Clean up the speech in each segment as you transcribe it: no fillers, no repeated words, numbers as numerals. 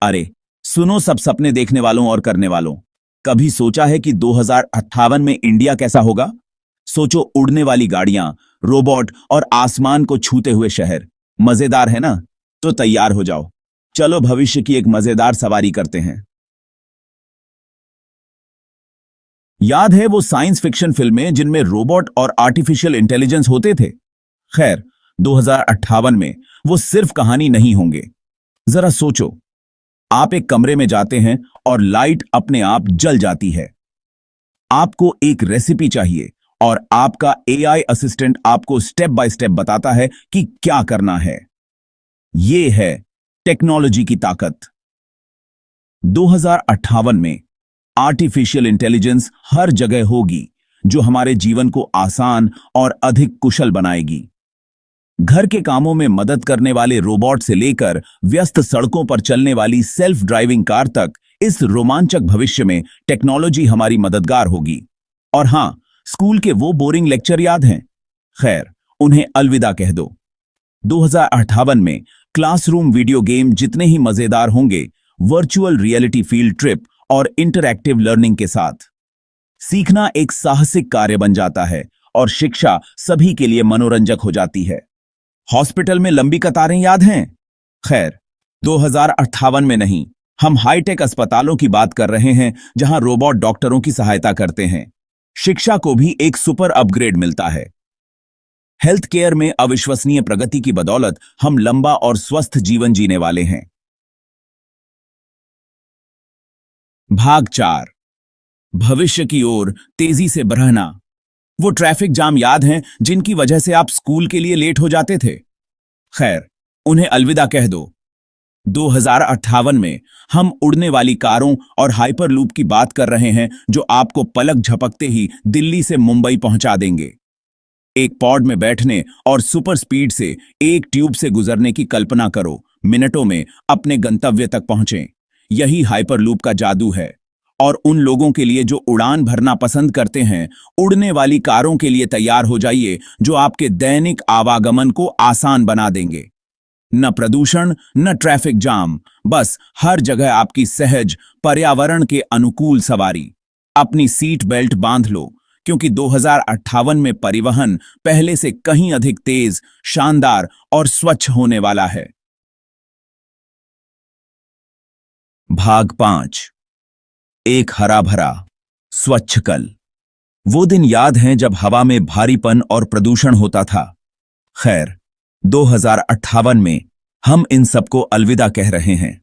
अरे सुनो, सब सपने देखने वालों और करने वालों, कभी सोचा है कि 2058 में इंडिया कैसा होगा? सोचो, उड़ने वाली गाड़ियां, रोबोट और आसमान को छूते हुए शहर। मजेदार है ना? तो तैयार हो जाओ, चलो भविष्य की एक मजेदार सवारी करते हैं। याद है वो साइंस फिक्शन फिल्में जिनमें रोबोट और आर्टिफिशियल इंटेलिजेंस होते थे? खैर, 2058 में वो सिर्फ कहानी नहीं होंगे। जरा सोचो, आप एक कमरे में जाते हैं और लाइट अपने आप जल जाती है। आपको एक रेसिपी चाहिए और आपका एआई असिस्टेंट आपको स्टेप बाय स्टेप बताता है कि क्या करना है। यह है टेक्नोलॉजी की ताकत। 2058 में आर्टिफिशियल इंटेलिजेंस हर जगह होगी, जो हमारे जीवन को आसान और अधिक कुशल बनाएगी। घर के कामों में मदद करने वाले रोबोट से लेकर व्यस्त सड़कों पर चलने वाली सेल्फ ड्राइविंग कार तक, इस रोमांचक भविष्य में टेक्नोलॉजी हमारी मददगार होगी। और हां, स्कूल के वो बोरिंग लेक्चर याद हैं? खैर, उन्हें अलविदा कह दो। 2058 में क्लासरूम वीडियो गेम जितने ही मजेदार होंगे, वर्चुअल रियलिटी फील्ड ट्रिप और इंटरैक्टिव लर्निंग के साथ। सीखना एक साहसिक कार्य बन जाता है और शिक्षा सभी के लिए मनोरंजक हो जाती है। हॉस्पिटल में लंबी कतारें याद हैं? खैर, 2058 में नहीं, हम हाईटेक अस्पतालों की बात कर रहे हैं, जहां रोबोट डॉक्टरों की सहायता करते हैं। शिक्षा को भी एक सुपर अपग्रेड मिलता है। हेल्थ केयर में अविश्वसनीय प्रगति की बदौलत हम लंबा और स्वस्थ जीवन जीने वाले हैं। भाग 4, भविष्य की ओर तेजी से बढ़ना। वो ट्रैफिक जाम याद हैं जिनकी वजह से आप स्कूल के लिए लेट हो जाते थे? खैर, उन्हें अलविदा कह दो। 2058 में हम उड़ने वाली कारों और हाइपरलूप की बात कर रहे हैं, जो आपको पलक झपकते ही दिल्ली से मुंबई पहुंचा देंगे। एक पॉड में बैठने और सुपर स्पीड से एक ट्यूब से गुजरने की कल्पना करो। मिनटों में अपने गंतव्य तक पहुंचें। यही हाइपरलूप का जादू है। और उन लोगों के लिए जो उड़ान भरना पसंद करते हैं, उड़ने वाली कारों के लिए तैयार हो जाइए, जो आपके दैनिक आवागमन को आसान बना देंगे। न प्रदूषण, न ट्रैफिक जाम, बस हर जगह आपकी सहज, पर्यावरण के अनुकूल सवारी। अपनी सीट बेल्ट बांध लो, क्योंकि 2058 में परिवहन पहले से कहीं अधिक तेज, शानदार और स्वच्छ होने वाला है। भाग 5, एक हरा भरा स्वच्छ कल। वो दिन याद हैं जब हवा में भारीपन और प्रदूषण होता था? खैर, 2058 में हम इन सबको अलविदा कह रहे हैं।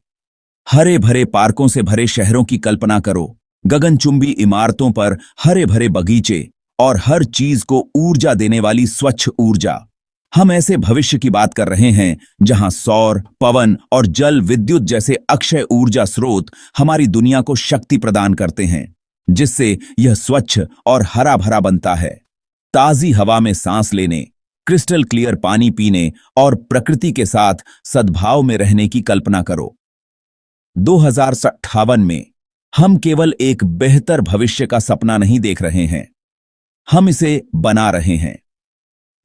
हरे भरे पार्कों से भरे शहरों की कल्पना करो, गगनचुंबी इमारतों पर हरे भरे बगीचे और हर चीज को ऊर्जा देने वाली स्वच्छ ऊर्जा। हम ऐसे भविष्य की बात कर रहे हैं जहां सौर, पवन और जल विद्युत जैसे अक्षय ऊर्जा स्रोत हमारी दुनिया को शक्ति प्रदान करते हैं, जिससे यह स्वच्छ और हरा भरा बनता है। ताजी हवा में सांस लेने, क्रिस्टल क्लियर पानी पीने और प्रकृति के साथ सद्भाव में रहने की कल्पना करो। 2058 में हम केवल एक बेहतर भविष्य का सपना नहीं देख रहे हैं, हम इसे बना रहे हैं।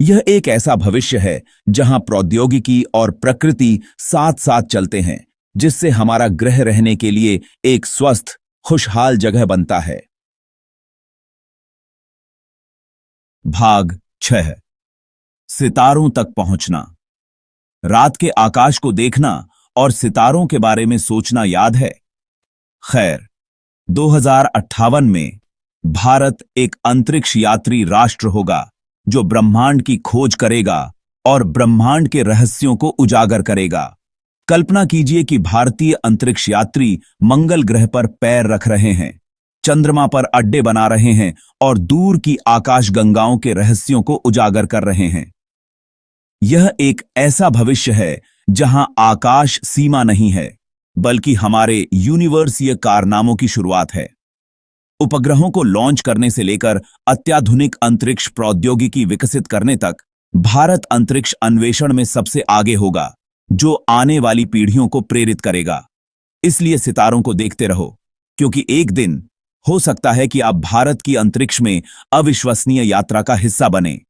यह एक ऐसा भविष्य है जहां प्रौद्योगिकी और प्रकृति साथ साथ चलते हैं, जिससे हमारा ग्रह रहने के लिए एक स्वस्थ, खुशहाल जगह बनता है। भाग 6, सितारों तक पहुंचना। रात के आकाश को देखना और सितारों के बारे में सोचना याद है? खैर, 2058 में भारत एक अंतरिक्ष यात्री राष्ट्र होगा, जो ब्रह्मांड की खोज करेगा और ब्रह्मांड के रहस्यों को उजागर करेगा। कल्पना कीजिए कि भारतीय अंतरिक्ष यात्री मंगल ग्रह पर पैर रख रहे हैं, चंद्रमा पर अड्डे बना रहे हैं और दूर की आकाशगंगाओं के रहस्यों को उजागर कर रहे हैं। यह एक ऐसा भविष्य है जहां आकाश सीमा नहीं है, बल्कि हमारे यूनिवर्सीय कारनामों की शुरुआत है। उपग्रहों को लॉन्च करने से लेकर अत्याधुनिक अंतरिक्ष प्रौद्योगिकी विकसित करने तक, भारत अंतरिक्ष अन्वेषण में सबसे आगे होगा, जो आने वाली पीढ़ियों को प्रेरित करेगा। इसलिए सितारों को देखते रहो, क्योंकि एक दिन हो सकता है कि आप भारत की अंतरिक्ष में अविश्वसनीय यात्रा का हिस्सा बने।